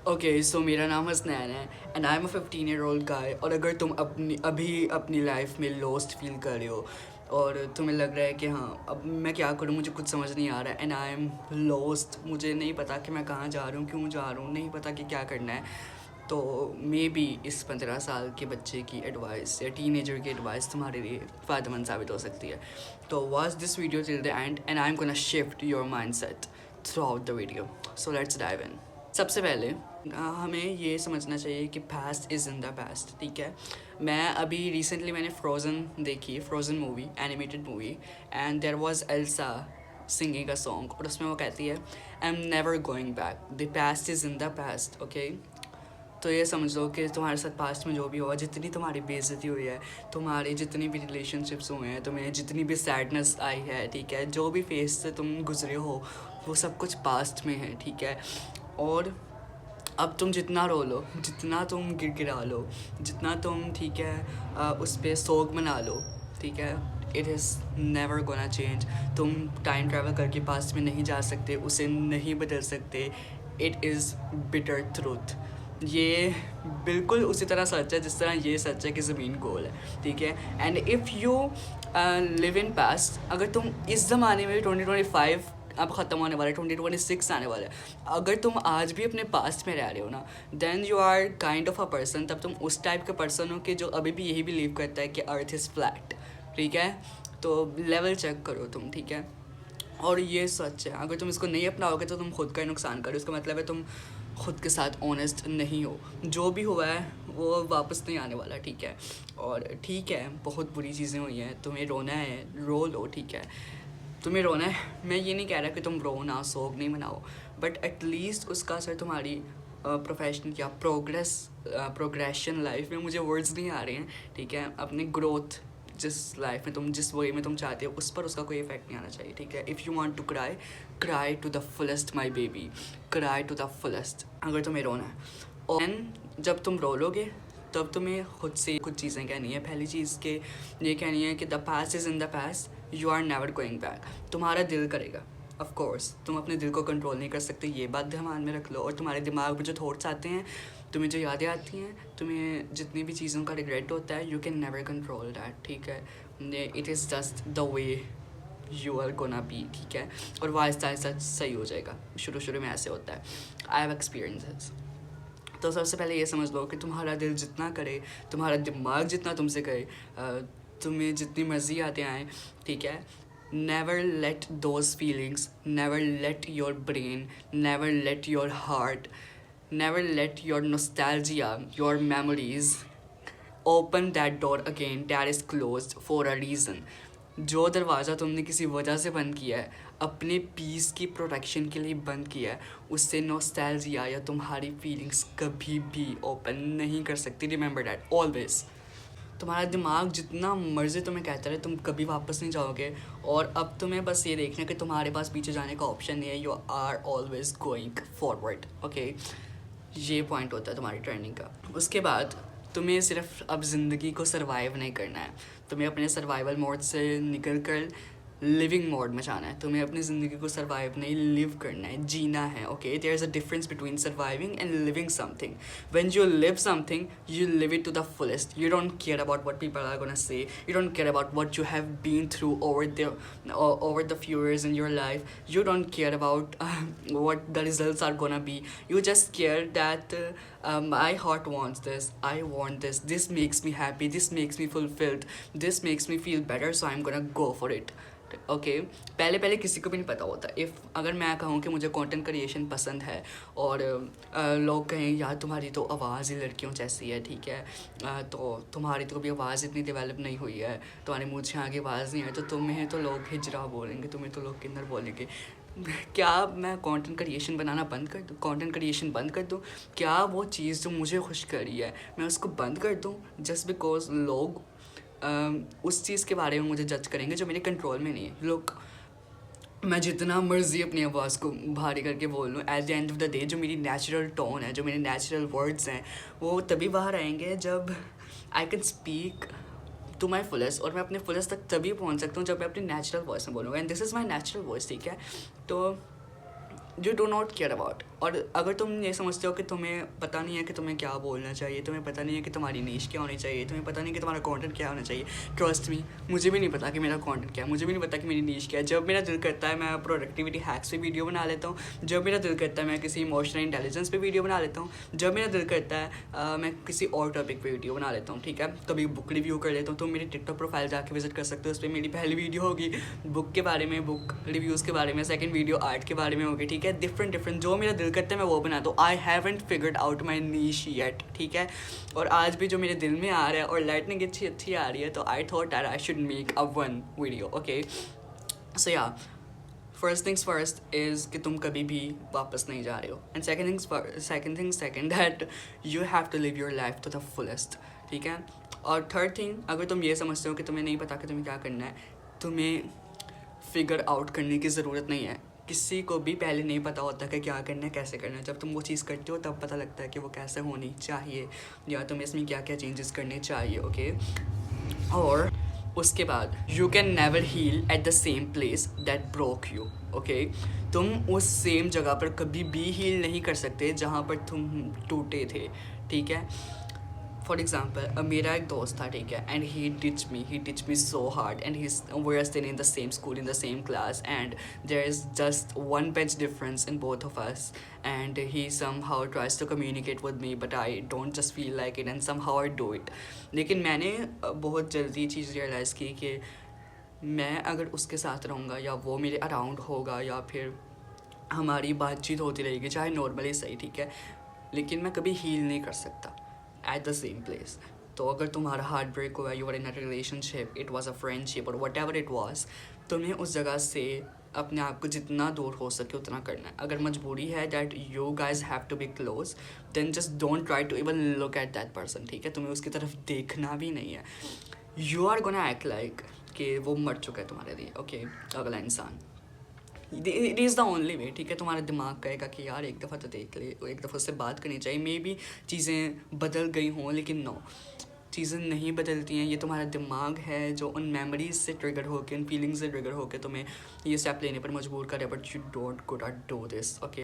Okay so मेरा नाम हसनैन है and I am a 15-year-old गाय। और अगर तुम अपनी लाइफ में लॉस्ट फील कर रहे हो और तुम्हें लग रहा है कि हाँ अब मैं क्या करूँ, मुझे कुछ समझ नहीं आ रहा है एंड आई एम लॉस्ट, मुझे नहीं पता कि मैं कहाँ जा रहा हूँ, क्यों जा रहा हूँ, नहीं पता कि क्या करना है, तो मे बी इस 15 साल के बच्चे की एडवाइस या टीनेजर की एडवाइस तुम्हारे लिए फ़ायदेमंद साबित हो सकती है। तो watch this video till the end and I am gonna shift your mind set throughout the video. So let's dive in. सबसे पहले हमें ये समझना चाहिए कि past is in the past, ठीक है। मैं अभी रिसेंटली मैंने फ्रोज़न देखी, Frozen movie, animated movie, and there was Elsa singing a song और उसमें वो कहती है I am never going back, the past is in the past, okay. तो ये समझ लो कि तुम्हारे साथ पास्ट में जो भी हुआ, जितनी तुम्हारी बेइज्जती हुई है, तुम्हारी जितनी भी रिलेशनशिप्स हुए हैं, तुम्हें जितनी भी सैडनेस आई है, ठीक है, जो भी फेस से तुम गुजरे हो, वो सब कुछ पास्ट में है, ठीक है। और अब तुम जितना रो लो, जितना तुम गिड़गिड़ा लो, जितना तुम, ठीक है, उस पर सोग मना लो, ठीक है, it is never gonna change. तुम टाइम ट्रैवल करके पास्ट में नहीं जा सकते, उसे नहीं बदल सकते। It is bitter truth. ये बिल्कुल उसी तरह सच है जिस तरह ये सच है कि ज़मीन गोल है, ठीक है। And if you live in past, अगर तुम इस ज़माने में 2025 अब ख़त्म होने वाला है, 2026 आने वाला है, अगर तुम आज भी अपने पास्ट में रह रहे हो ना, then you are kind of a person, तब तुम उस टाइप के पर्सन हो कि जो अभी भी यही बिलीव करता है कि अर्थ इज़ फ्लैट, ठीक है। तो लेवल चेक करो तुम, ठीक है। और ये सच है, अगर तुम इसको नहीं अपनाओगे तो तुम खुद का ही नुकसान करो। इसका मतलब है तुम खुद के साथ ऑनेस्ट नहीं हो। जो भी हुआ है वो वापस नहीं आने वाला, ठीक है। और ठीक है, बहुत बुरी चीज़ें हुई हैं, तुम्हें रोना है रो लो, ठीक है, तुम्हें रोना है। मैं ये नहीं कह रहा कि तुम रो ना, सोग नहीं मनाओ, बट एटलीस्ट उसका असर तुम्हारी प्रोफेशनल या प्रोग्रेशन लाइफ में, मुझे वर्ड्स नहीं आ रहे हैं, ठीक है, अपनी ग्रोथ, जिस लाइफ में तुम, जिस वे में तुम चाहते हो, उस पर उसका कोई इफेक्ट नहीं आना चाहिए, ठीक है। If you want to cry, cry to the fullest my baby, cry to the fullest, अगर तुम्हें रोना है। और जब तुम रो लोगे तब तुम्हें खुद से कुछ चीज़ें कहनी है। पहली चीज़ के ये कहनी है कि the past is in the past, you are never going back. तुम्हारा दिल करेगा, ऑफ कोर्स तुम अपने दिल को कंट्रोल नहीं कर सकते, ये बात ध्यान में रख लो। और तुम्हारे दिमाग में जो थॉट्स आते हैं, तुम्हें जो यादें आती हैं, तुम्हें जितनी भी चीज़ों का रिग्रेट होता है, you can never control that, ठीक है। It is just the way you are gonna be, ठीक है। और वो आहिस्ता आहिस्ता सही हो जाएगा, शुरू शुरू में ऐसे होता है। I have experiences. तो सबसे पहले ये समझ लो कि तुम्हारा दिल जितना करे, तुम्हारा दिमाग जितना तुमसे करे, तुम्हें जितनी मर्जी आते आएँ, ठीक है, never late those feelings, never let your brain, never let your heart, never let your nostalgia, your memories open that door again that is closed for a reason. जो दरवाज़ा तुमने किसी वजह से बंद किया है, अपने पीस की प्रोटेक्शन के लिए बंद किया है, उससे नॉस्टैल्जिया या तुम्हारी फीलिंग्स कभी भी ओपन नहीं कर सकती। Remember that always. तुम्हारा दिमाग जितना मर्जी तुम्हें कहता रहे, तुम कभी वापस नहीं जाओगे। और अब तुम्हें बस ये देखना है कि तुम्हारे पास पीछे जाने का ऑप्शन नहीं है, you are always going forward, okay. ये पॉइंट होता है तुम्हारी ट्रेनिंग का। उसके बाद तुम्हें सिर्फ अब ज़िंदगी को सर्वाइव नहीं करना है, तुम्हें अपने सर्वाइवल मोड से निकल कर लिविंग मोड में जाना है। तुम्हें अपनी ज़िंदगी को सर्वाइव नहीं, लिव करना है, जीना है, okay. There is a difference between surviving and living something. When you live something, you live it to the fullest. You don't care about what people are gonna say, you don't care about what you have been through over the few years in your life. You don't care about what the results are gonna be. You just care that my heart wants this, I want this makes me happy, this makes me fulfilled, this makes me feel better, so I'm gonna go for it, okay. पहले पहले किसी को भी नहीं पता होता। If अगर मैं कहूँ कि मुझे कंटेंट क्रिएशन पसंद है और लोग कहें यार तुम्हारी तो आवाज़ ही लड़कियों जैसी है, ठीक है, तो तुम्हारी तो भी आवाज़ इतनी डेवलप नहीं हुई है, तुम्हारे मुँह से आगे आवाज़ नहीं है, तो तुम्हें तो लोग हिजरा बोलेंगे, तुम्हें तो लोग किन्नर बोलेंगे। क्या मैं कंटेंट क्रिएशन बनाना बंद कर दूँ, कंटेंट क्रिएशन बंद कर दूँ? क्या वो चीज़ जो मुझे खुश कर रही है मैं उसको बंद कर दूँ जस्ट बिकॉज लोग उस चीज़ के बारे में मुझे जज करेंगे जो मेरे कंट्रोल में नहीं है? लोग, मैं जितना मर्जी अपनी आवाज़ को भारी करके बोल लूँ, at the end of the day जो मेरी नेचुरल टोन है, जो मेरे नेचुरल वर्ड्स हैं, वो तभी बाहर आएंगे जब I can speak to my fullest. और मैं अपने फुलेस्ट तक तभी पहुँच सकता हूँ जब मैं अपनी नेचुरल वॉइस में बोलूँगा, and this is my natural voice, ठीक है। तो you do not care about और अगर तुम ये समझते हो कि तुम्हें पता नहीं है कि तुम्हें क्या बोलना चाहिए, तुम्हें पता नहीं है कि तुम्हारी नीश क्या होनी चाहिए, तुम्हें पता नहीं कि तुम्हारा कंटेंट क्या होना चाहिए, ट्रस्ट मी, मुझे भी नहीं पता कि मेरा कंटेंट क्या है, मुझे भी नहीं पता कि मेरी नीश क्या है। जब मेरा दिल करता है मैं प्रोडक्टिविटी हैक्स पे वीडियो बना लेता हूँ, जब मेरा दिल करता है मैं किसी इमोशनल इंटेलिजेंस पे वीडियो बना लेता हूँ, जब मेरा दिल करता है मैं किसी और टॉपिक पे वीडियो बना लेता हूँ, ठीक है। कभी बुक रिव्यू कर लेता हूँ, तो मेरी टिकटॉक प्रोफाइल जाके विजिट कर सकते हो, उस पर मेरी पहली वीडियो होगी बुक के बारे में, बुक रिव्यूज़ के बारे में, सेकंड वीडियो आर्ट के बारे में होगी, ठीक है। डिफरेंट जो मेरा दिल करता है मैं वो बनाता हूँ। I haven't figured out my niche yet, ठीक है। और आज भी जो मेरे दिल में आ रहा है और लाइटनिंग अच्छी आ रही है, तो I thought that I should make a one video, okay. So yeah, first things first is कि तुम कभी भी वापस नहीं जा रहे हो, and second that you have to live your life to the fullest, ठीक है। और थर्ड थिंग, अगर तुम ये समझते हो कि तुम्हें नहीं पता कि तुम्हें क्या करना है, तुम्हें फिगर आउट करने की ज़रूरत नहीं है। किसी को भी पहले नहीं पता होता कि क्या करना है, कैसे करना है। जब तुम वो चीज़ करते हो तब पता लगता है कि वो कैसे होनी चाहिए या तुम्हें इसमें क्या क्या चेंजेस करने चाहिए, ओके। और उसके बाद you can never heal at the same place that broke you, okay. तुम उस सेम जगह पर कभी भी हील नहीं कर सकते जहाँ पर तुम टूटे थे, ठीक है। फॉर एग्जाम्पल, मेरा एक दोस्त था, ठीक है, and he teach me so hard, and he we are still in the same school, in the same class, and there is just one bench difference in both of us, and he somehow tries to communicate with me, but I don't just feel like it, and somehow I do it. लेकिन मैंने बहुत जल्दी ये चीज़ realise की कि मैं अगर उसके साथ रहूँगा या वो मेरे अराउंड होगा या फिर हमारी बातचीत होती रहेगी, चाहे नॉर्मली सही, ठीक है, लेकिन मैं कभी हील नहीं कर सकता एट द सेम प्लेस। तो अगर तुम्हारा हार्ट ब्रेक हुआ, you are in a relationship, it was a friendship और वट एवर इट वॉज, तुम्हें उस जगह से अपने आप को जितना दूर हो सके उतना करना है। अगर मजबूरी है that you guys have to be close, then just don't try to even look at that person, ठीक है। तुम्हें उसकी तरफ देखना भी नहीं है। You are gonna act like कि वो मर चुका है तुम्हारे लिए, ओके, अगला इंसान। It is the only way, ठीक है। तुम्हारा दिमाग कहेगा कि यार एक दफ़ा तो देख ले, एक दफ़ा उससे बात करनी चाहिए, मे बी चीज़ें बदल गई हों, लेकिन नो, चीज़ें नहीं बदलती हैं। ये तुम्हारा दिमाग है जो उन मेमोरीज से ट्रिगर होकर, उन फीलिंग्स से ट्रिगर होकर तुम्हें ये स्टेप लेने पर मजबूर करे, but you don't go to do this, okay.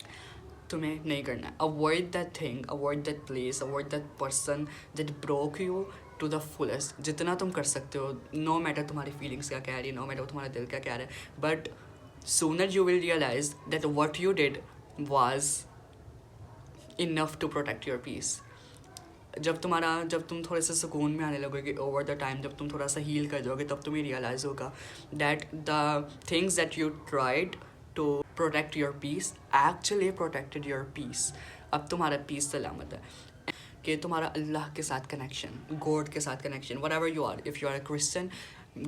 तुम्हें नहीं करना है। Avoid that thing, avoid that place, avoid that person that broke you to the fullest. जितना तुम कर सकते हो, नो मैटर तुम्हारी फीलिंग्स क्या कह रही है, नो मैटर तुम्हारा दिल क्या कह रहा है, but sooner you will realize that what you did was enough to protect your peace. जब तुम थोड़े से सुकून में आने लगोगे ओवर द टाइम, जब तुम थोड़ा सा हील कर जाओगे, तब तुम्हें रियलाइज़ होगा that the things that you tried to protect your peace actually protected your peace. अब तुम्हारा पीस सलामत है कि तुम्हारा अल्लाह के साथ कनेक्शन, गॉड के साथ connection, whatever you are, if you are a Christian,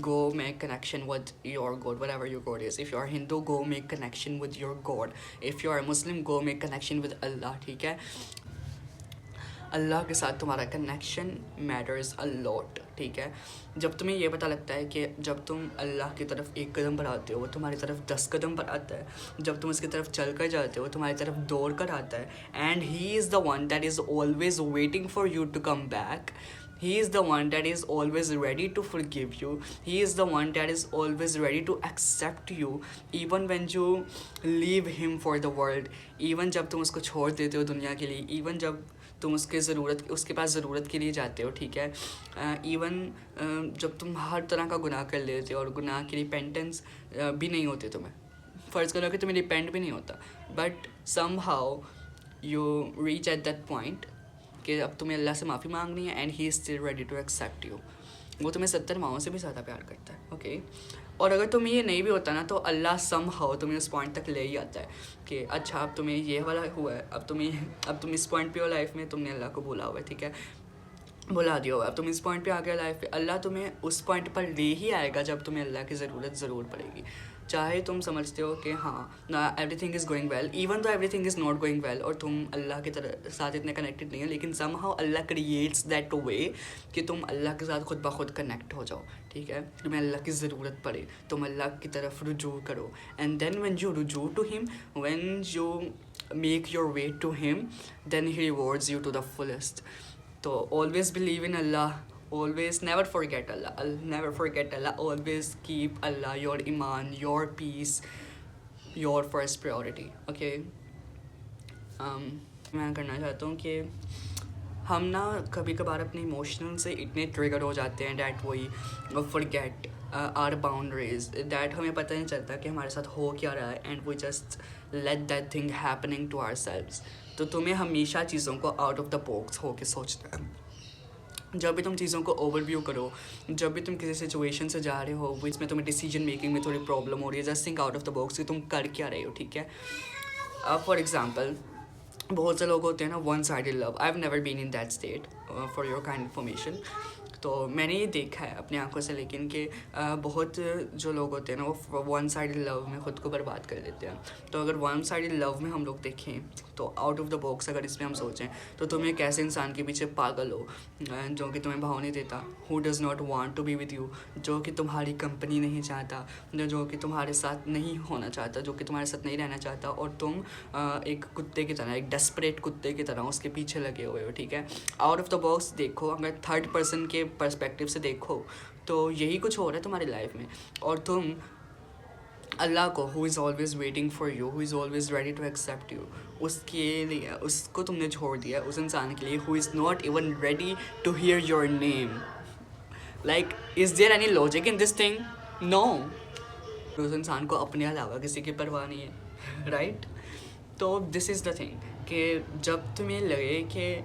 go make connection with your God, whatever your God is. If you are Hindu, go make connection with your God. If you are a Muslim, go make connection with Allah, ठीक है। अल्लाह के साथ तुम्हारा connection matters a lot, ठीक है। जब तुम्हें ये पता लगता है कि जब तुम अल्लाह की तरफ एक कदम पर आते हो, वो तुम्हारी तरफ 10 कदम पर आता है, जब तुम उसकी तरफ चल कर जाते हो, तुम्हारी तरफ दौड़ कर आता है, and he is the one that is always waiting for you to come back. He is the one that is always ready to forgive you. He is the one that is always ready to accept you even when you leave him for the world. Even जब तुम उसको छोड़ देते हो दुनिया के लिए, even जब तुम उसके पास ज़रूरत के लिए जाते हो, ठीक है। इवन जब तुम हर तरह का गुनाह कर लेते हो और गुनाह की रिपेंटेंस भी नहीं होती तुम्हें, फ़र्ज़ करो कि तुम्हें रिपेंट भी नहीं होता, but somehow you reach at that point कि अब तुम्हें अल्लाह से माफ़ी मांगनी है, and he is still ready to accept you. वो तुम्हें 70 माओं से भी ज़्यादा प्यार करता है, ओके। और अगर तुम्हें ये नहीं भी होता ना, तो अल्लाह समहाउ तुम्हें उस पॉइंट तक ले ही आता है कि अच्छा अब तुम्हें ये वाला हुआ है, अब तुम इस पॉइंट पे हो लाइफ में, तुमने अल्लाह को बोला हुआ है, ठीक है, बुला दिया हुआ है, अब तुम इस पॉइंट पे आ गए लाइफ पे, अल्लाह तुम्हें उस पॉइंट पर ले ही आएगा जब तुम्हें अल्लाह की ज़रूरत ज़रूर पड़ेगी। चाहे तुम समझते हो कि हाँ ना everything is going well, even though everything is not going well, और तुम अल्लाह के तरह साथ इतने कनेक्टेड नहीं हो, लेकिन somehow Allah creates that way कि तुम अल्लाह के साथ खुद ब खुद कनेक्ट हो जाओ, ठीक है। तुम्हें अल्लाह की ज़रूरत पड़े, तुम अल्लाह की तरफ रुजू करो, एंड देन व्हेन यू रुजू to him, when you make your way to him, then he rewards you to the fullest. तो always believe in Allah, always never forget Allah, always keep Allah, your iman, your peace, your first priority, okay. मैं करना चाहता हूँ कि हम ना कभी कभार अपने इमोशनल से इतने ट्रिगर हो जाते हैं डैट वही फॉरगेट आर बाउंड्रीज, डैट हमें पता नहीं चलता कि हमारे साथ हो क्या रहा है, and we just let that thing happening to ourselves. तो तुम्हें हमेशा चीज़ों को आउट ऑफ द बॉक्स होके सोचना है। जब भी तुम चीज़ों को ओवरव्यू करो, जब भी तुम किसी सिचुएशन से जा रहे हो विच में तुम्हें डिसीजन मेकिंग में थोड़ी प्रॉब्लम हो रही है, just think out of the box कि तुम कर क्या रहे हो, ठीक है। अब फॉर एग्जाम्पल बहुत से लोग होते हैं ना one sided love, I have never been in that state for your kind information. तो मैंने ये देखा है अपनी आंखों से, लेकिन कि बहुत जो लोग होते हैं ना वो वन साइडेड लव में ख़ुद को बर्बाद कर देते हैं। तो अगर वन साइडेड लव में हम लोग देखें तो आउट ऑफ द बॉक्स अगर इसमें हम सोचें तो तुम एक ऐसे इंसान के पीछे पागल हो जो कि तुम्हें भाव नहीं देता, who does not want to be with you, जो कि तुम्हारी कंपनी नहीं चाहता, जो कि तुम्हारे साथ नहीं होना चाहता, जो कि तुम्हारे साथ नहीं रहना चाहता, और तुम एक कुत्ते की तरह, एक डेस्परेट कुत्ते की तरह उसके पीछे लगे हुए हो, ठीक है। आउट ऑफ द बॉक्स देखो, अगर थर्ड पर्सन के पर्सपेक्टिव से देखो तो यही कुछ हो रहा है तुम्हारी लाइफ में, और तुम अल्लाह को, who is always waiting for you, who is always ready to accept you, उसके लिए उसको तुमने छोड़ दिया उस इंसान के लिए who is not even ready to hear your name. Like is there any logic in this thing? No. उस इंसान को अपने अलावा किसी की परवाह नहीं है, राइट? तो दिस इज़ द थिंग कि जब तुम्हें लगे कि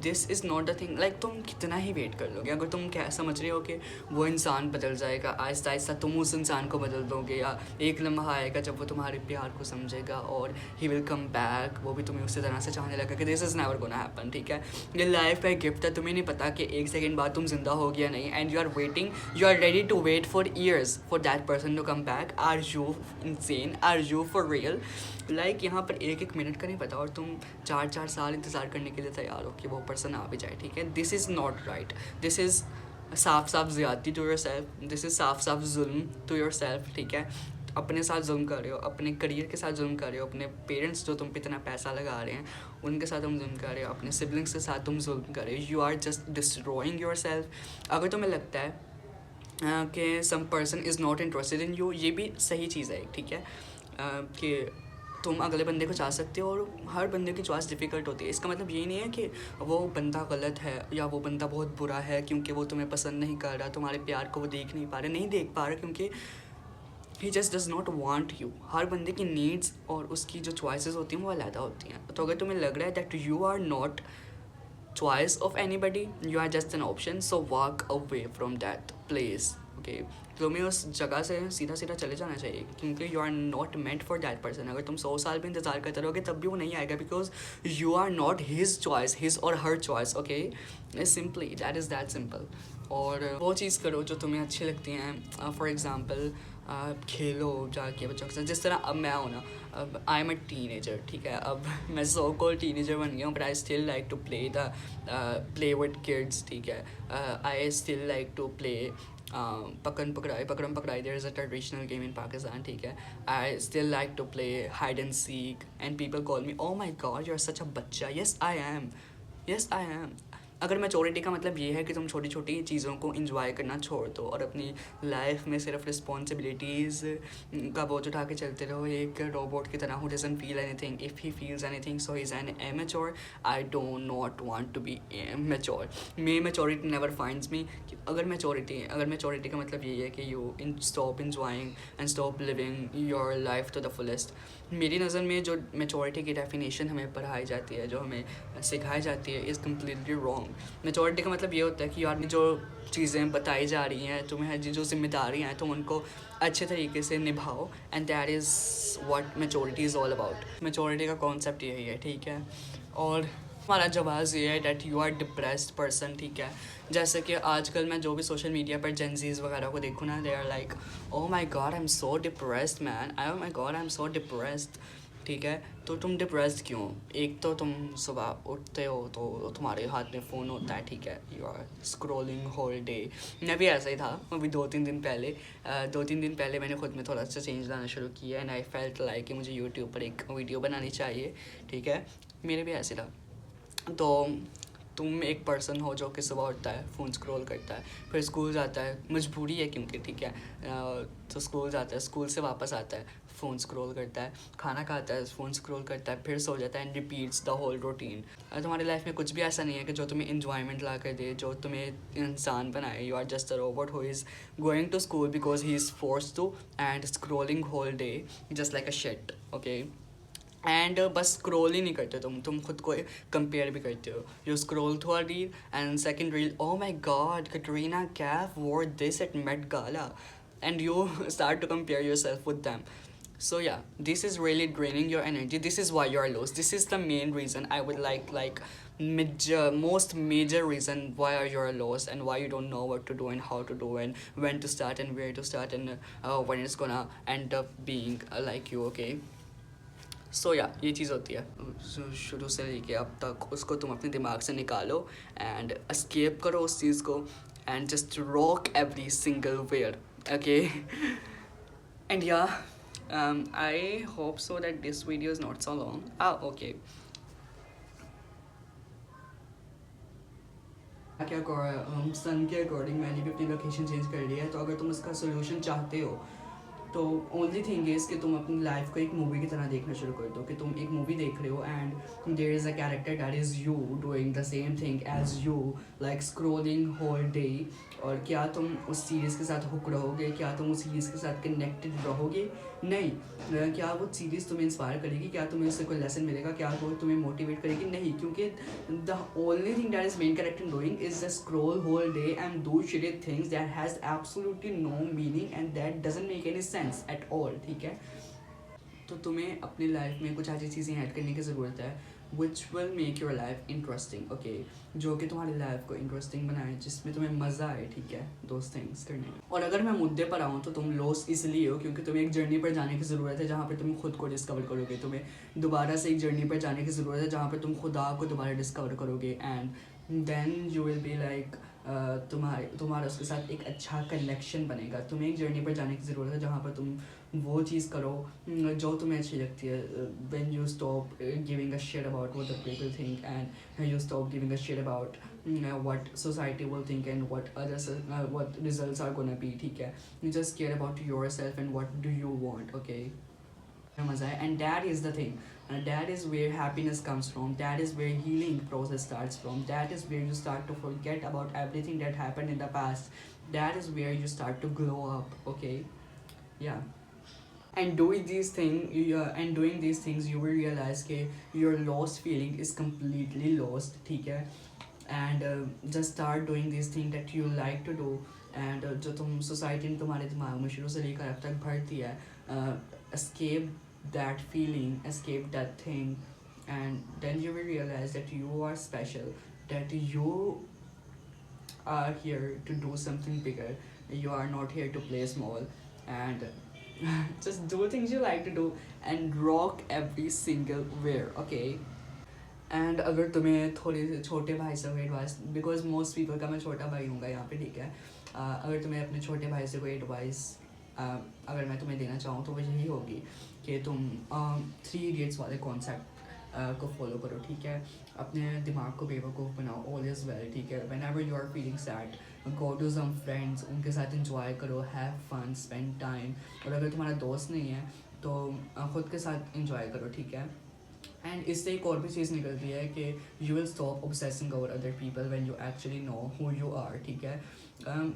this is not the thing, like तुम कितना ही वेट कर लोगे, अगर तुम क्या समझ रहे हो कि वो इंसान बदल जाएगा, आहिस्ता आहिस्ता तुम उस इंसान को बदल दोगे, या एक लम्हा आएगा जब वो तुम्हारे प्यार को समझेगा और ही विल कम बैक, वो भी तुम्हें उसी तरह से चाहने लगा, कि this is never gonna happen, ठीक है। ये लाइफ का एक गिफ्ट है, तुम्हें नहीं पता कि एक सेकेंड बाद तुम जिंदा हो गया नहीं, and you are waiting, you are ready to wait for years for that person to come back. Are you insane? Are you for real? Like यहाँ पर एक एक मिनट का नहीं पता और तुम 4-4 साल इंतज़ार करने के लिए तैयार हो कि वो पर्सन आ भी जाए, ठीक है। This is not right, this is साफ साफ ज़्यादती to yourself, this is साफ साफ जुल्म टू योर सेल्फ, ठीक है। अपने साथ जुल्म कर रहे हो, अपने करियर के साथ जुल्म कर रहे हो, अपने पेरेंट्स जो तुम पे इतना पैसा लगा रहे हैं उनके साथ तुम जुल्म कर रहे हो, अपने सिबलिंग्स के साथ तुम जुल्म कर रहे हो, you are just destroying your self. अगर तुम्हें लगता है कि some person is not interested in you, ये भी सही चीज़ है, ठीक है, कि तुम अगले बंदे को चाह सकते हो, और हर बंदे की चॉइस डिफ़िकल्ट होती है। इसका मतलब ये नहीं है कि वो बंदा गलत है या वो बंदा बहुत बुरा है क्योंकि वो तुम्हें पसंद नहीं कर रहा, तुम्हारे प्यार को वो देख नहीं पा रहे, नहीं देख पा रहे, क्योंकि he just does not want you. हर बंदे की नीड्स और उसकी जो चॉइसेस होती हैं वो अलग होती हैं। तो अगर तुम्हें लग रहा है that you are not choice of anybody, you are just an option, so walk away from that place, okay। तुम्हें उस जगह से सीधा सीधा चले जाना चाहिए, क्योंकि you are not meant for that person. अगर तुम 100 साल भी इंतज़ार करते रहोगे तब भी वो नहीं आएगा, because you are not his choice, his और her choice, okay. Simply that is that simple. और वो चीज़ करो जो तुम्हें अच्छी लगती हैं। फॉर एग्ज़ाम्पल खेलो जाके बच्चों के साथ, जिस तरह अब मैं हूँ ना, अब आई एम अ टीनेजर, ठीक है। अब मैं सो कॉल्ड टीनेजर बन गया हूँ, but I still like to play with kids, ठीक है। I still like to play पकड़म पकड़ाई, there is a traditional game in Pakistan, ठीक है। I still like to play hide and seek, and people call me oh my god you are such a बच्चा। Yes I am. अगर maturity का मतलब ये है कि तुम छोटी छोटी चीज़ों को इंजॉय करना छोड़ दो और अपनी लाइफ में सिर्फ रिस्पॉन्सिबिलिटीज़ का बोझ उठा के चलते रहो, एक रोबोट की तरह who doesn't feel anything, if he feels anything so he is an immature. I don't not want to be mature. May maturity never finds me. अगर मैच्योरिटी का मतलब ये है कि you stop enjoying and stop living your life to the fullest. मेरी नज़र में जो मैच्योरिटी की डेफिनेशन हमें पढ़ाई जाती है, जो हमें सिखाई जाती है, इज़ कम्प्लीटली रॉन्ग। मैच्योरिटी का मतलब ये होता है कि यार जो चीज़ें बताई जा रही हैं तुम्हें, जो जिम्मेदारियाँ हैं तुम उनको अच्छे तरीके से निभाओ, and that is what maturity is all about. Maturity का कॉन्सेप्ट यही है, ठीक है। और हमारा जवाब ये है that you are depressed person, ठीक है। जैसे कि आजकल मैं जो भी सोशल मीडिया पर जेनजीज वगैरह को देखूँ ना, they are like oh my God I am so depressed man, I am so depressed, ठीक है। तो तुम डिप्रेस्ड क्यों? एक तो तुम सुबह उठते हो तो तुम्हारे हाथ में फ़ोन होता है, ठीक है, you are scrolling whole day. मैं भी ऐसा ही था, अभी 2-3 दिन पहले मैंने खुद में थोड़ा सा चेंज लाना शुरू किया, एंड आई फेल्ट लाइक कि मुझे यूट्यूब पर एक वीडियो बनानी चाहिए, ठीक है। मेरे भी ऐसे था। तो तुम एक पर्सन हो जो कि सुबह उठता है, फ़ोन स्क्रॉल करता है, फिर स्कूल जाता है, मजबूरी है क्योंकि ठीक है, तो स्कूल जाता है, स्कूल से वापस आता है, फ़ोन स्क्रॉल करता है, खाना खाता है, फ़ोन स्क्रॉल करता है, फिर सो जाता है, and repeats the whole routine. तुम्हारी लाइफ में कुछ भी ऐसा नहीं है कि जो तुम्हें इन्जॉयमेंट ला कर दे, जो तुम्हें इंसान बनाए। You are just a robot who is going to school because he is force to, and scrolling whole day just like a shit, okay. And बस स्क्रॉल ही नहीं करते तुम खुद को कंपेयर भी करते हो। You scroll through a reel and second reel, oh my god, Katrina Kaif wore this at Met Gala, and you start to compare yourself with them. So yeah, this is really draining your energy. This is why you are lost. This is the main reason I would like most major reason why you are lost, and why you don't know what to do and how to do and when to start and where to start, and when it's gonna end up being like you, okay? सो या ये चीज़ होती है। शुरू से लेके अब तक उसको तुम अपने दिमाग से निकालो एंड एस्केप करो उस चीज़ को, and just rock every single wear, okay. And yeah I hope so that this video is not so long, okay. क्या सन के अकॉर्डिंग मैंने भी अपनी लोकेशन चेंज कर लिया है, तो अगर तुम उसका सोल्यूशन चाहते हो तो ओनली थिंग इज़ कि तुम अपनी लाइफ को एक मूवी की तरह देखना शुरू कर दो, कि तुम एक मूवी देख रहे हो and there is a character that is you doing the same thing as you, like scrolling whole day. और क्या तुम उस सीरीज़ के साथ हुक रहोगे? क्या तुम उस सीरीज़ के साथ कनेक्टेड रहोगे? नहीं। क्या वो सीरीज़ तुम्हें इंस्पायर करेगी? क्या तुम्हें उससे कोई लेसन मिलेगा? क्या वो तुम्हें मोटिवेट करेगी? नहीं, क्योंकि the only thing that is main character doing is just scroll whole day and do shit things that has absolutely no meaning and that doesn't make any sense at all, ठीक है। तो तुम्हें अपनी life में कुछ ऐसी चीज़ें add करने की ज़रूरत है which will make your life interesting, okay, जो कि तुम्हारी लाइफ को इंटरेस्टिंग बनाए, जिसमें तुम्हें मज़ा आए, ठीक है, दोस्त थिंग्स करने में। और अगर मैं मुद्दे पर आऊँ तो तुम लॉस्ट इसलिए हो क्योंकि तुम्हें एक जर्नी पर जाने की ज़रूरत है जहाँ पर तुम खुद को डिस्कवर करोगे। तुम्हें दोबारा से एक जर्नी पर जाने की ज़रूरत है जहाँ पर तुम खुदा को दोबारा डिस्कवर करोगे, and then you will be like तुम्हारा उसके साथ एक अच्छा कनेक्शन बनेगा। तुम्हें एक जर्नी पर जाने की ज़रूरत है जहाँ पर तुम वो चीज़ करो जो तुम्हें अच्छी लगती है। When you stop giving a shit about what the people think, and you stop giving a shit about what society will think and what results are gonna be, ठीक है। You just care about yourself and what do you want, okay? मज़ा है, and that is the thing, and that is where happiness comes from, that is where healing process starts from, that is where you start to forget about everything that happened in the past, that is where you start to glow up, okay? Yeah. And doing these things you will realize that your lost feeling is completely lost, ठीक है। And just start doing these things that you like to do, and जो तुम society ने तुम्हारे दिमाग में शुरू से लेकर अब तक भर दिया है, escape that feeling, escape that thing, and then you will realize that you are special, that you are here to do something bigger, you are not here to play small, and just do things you like to do and rock every single wear, okay? And अगर तुम्हें थोड़े छोटे भाई से कोई advice, because most people का मैं छोटा भाई हूँगा यहाँ पे, ठीक है। अगर तुम्हें अपने छोटे भाई से कोई एडवाइस अगर मैं तुम्हें देना चाहूँ तो वो यही होगी कि तुम 3 इडियट्स वाले कॉन्सेप्ट को फॉलो करो, ठीक है। अपने दिमाग को बेवकूफ़ बनाओ, ऑल इज़ वेल, ठीक है। Whenever you are feeling sad, go to some friends, उनके साथ इंजॉय करो, हैव फन, स्पेंड टाइम। और अगर तुम्हारा दोस्त नहीं है तो ख़ुद के साथ इंजॉय करो, ठीक है। एंड इससे एक और भी चीज़ निकलती है कि you will stop obsessing over other people when you actually know who you are, ठीक है।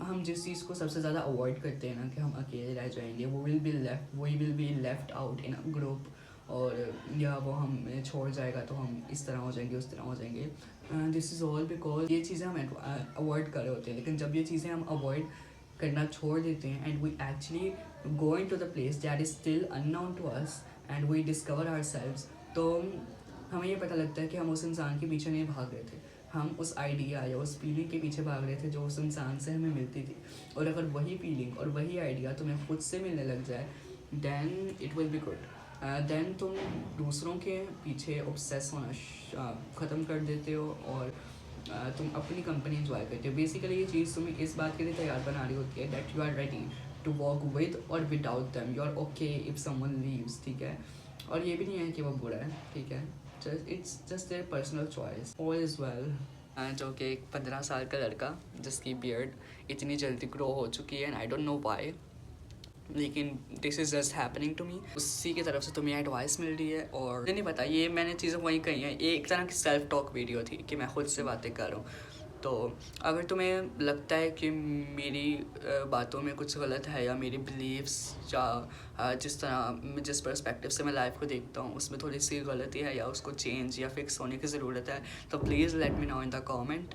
हम जिस चीज़ को सबसे ज़्यादा अवॉइड करते हैं ना कि हम अकेले रह जाएंगे, वो will be left out in a group, और या वो हमें छोड़ जाएगा तो हम इस तरह हो जाएंगे, उस तरह हो जाएंगे। दिस इज़ ऑल बिकॉज ये चीज़ें हम अवॉइड कर रहे होते हैं, लेकिन जब ये चीज़ें हम अवॉइड करना छोड़ देते हैं and we actually go into the place that is still unknown to us and we discover ourselves, तो हमें ये पता लगता है कि हम उस इंसान के पीछे नहीं भाग रहे थे, हम उस आइडिया या उस फीलिंग के पीछे भाग रहे थे जो उस इंसान से हमें मिलती थी। और अगर वही फीलिंग और वही आइडिया तुम्हें खुद से मिलने लग जाए, then it will be good. Then तुम दूसरों के पीछे ऑब्सेस होना ख़त्म कर देते हो और तुम अपनी कंपनी इंजॉय करते हो। बेसिकली ये चीज़ तुम्हें इस बात के लिए तैयार बना रही होती है that you are ready to walk with और without them, you are okay if someone leaves, ठीक है। और ये भी नहीं है कि वो बुरा है, ठीक है। It's just their personal choice, all is well. जो कि एक 15 साल का लड़का जिसकी बियर्ड इतनी जल्दी ग्रो हो चुकी है, and I don't know why, लेकिन this is just happening to me. उसी की तरफ से तुम्हें एडवाइस मिल रही है, और मुझे नहीं पता, ये मैंने चीज़ें वहीं कही हैं, ये एक तरह की सेल्फ टॉक वीडियो थी कि मैं खुद से बातें कर रहा हूँ। तो अगर तुम्हें लगता है कि मेरी बातों में कुछ गलत है, या मेरी बिलीव्स, या जिस पर्सपेक्टिव से मैं लाइफ को देखता हूँ उसमें थोड़ी सी गलती है, या उसको चेंज या फिक्स होने की ज़रूरत है, तो please let me know in the comment.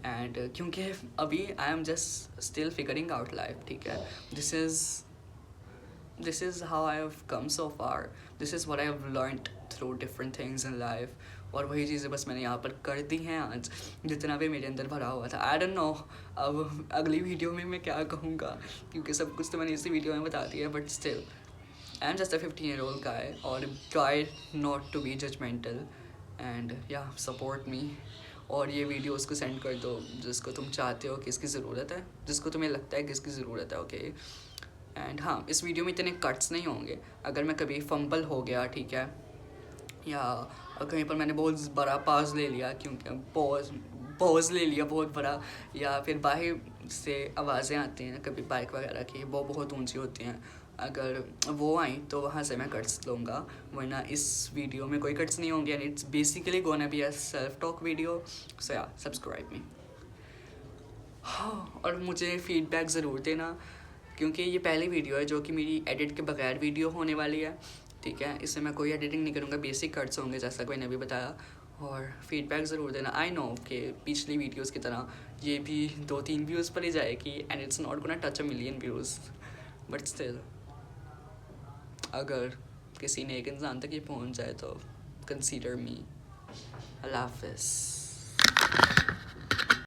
And क्योंकि अभी आई am just still figuring out life, ठीक है। This is how I have come so far. This is what I have learned through different things in life. और वही चीज़ें बस मैंने यहाँ पर कर दी हैं आज, जितना भी मेरे अंदर भरा हुआ था। आई डोंट नो अब अगली वीडियो में मैं क्या कहूँगा, क्योंकि सब कुछ तो मैंने इसी वीडियो में बता दिया है, but still I am just a 15-year-old guy, और try not to be judgmental, and yeah support me. और ये वीडियो उसको सेंड कर दो जिसको तुम चाहते हो कि इसकी ज़रूरत है, जिसको तुम्हें लगता है कि इसकी ज़रूरत है, ओके। एंड हाँ, इस वीडियो में इतने कट्स नहीं होंगे। अगर मैं कभी फंबल हो गया, ठीक है, या कहीं पर मैंने बहुत बड़ा पॉज ले लिया, क्योंकि पॉज ले लिया बहुत बड़ा, या फिर बाहर से आवाज़ें आती हैं कभी बाइक वगैरह की, वो बहुत ऊंची होती हैं, अगर वो आई तो वहाँ से मैं कट्स लूँगा, वरना इस वीडियो में कोई कट्स नहीं होंगे। And it's basically gonna be a self talk video, so yeah subscribe मी। और मुझे फीडबैक ज़रूर देना, क्योंकि ये पहली वीडियो है जो कि मेरी एडिट के बगैर वीडियो होने वाली है, ठीक है। इससे मैं कोई एडिटिंग नहीं करूँगा, बेसिक कट्स होंगे जैसा कोई ने भी बताया। और फीडबैक ज़रूर देना। आई नो कि पिछली वीडियोस की तरह ये भी 2-3 व्यूज़ पर ही जाएगी, and it's not gonna touch 1 million views, but still अगर किसी नेक इंसान तक ये पहुँच जाए तो कंसीडर मी। अल्लाह हाफ़िज़।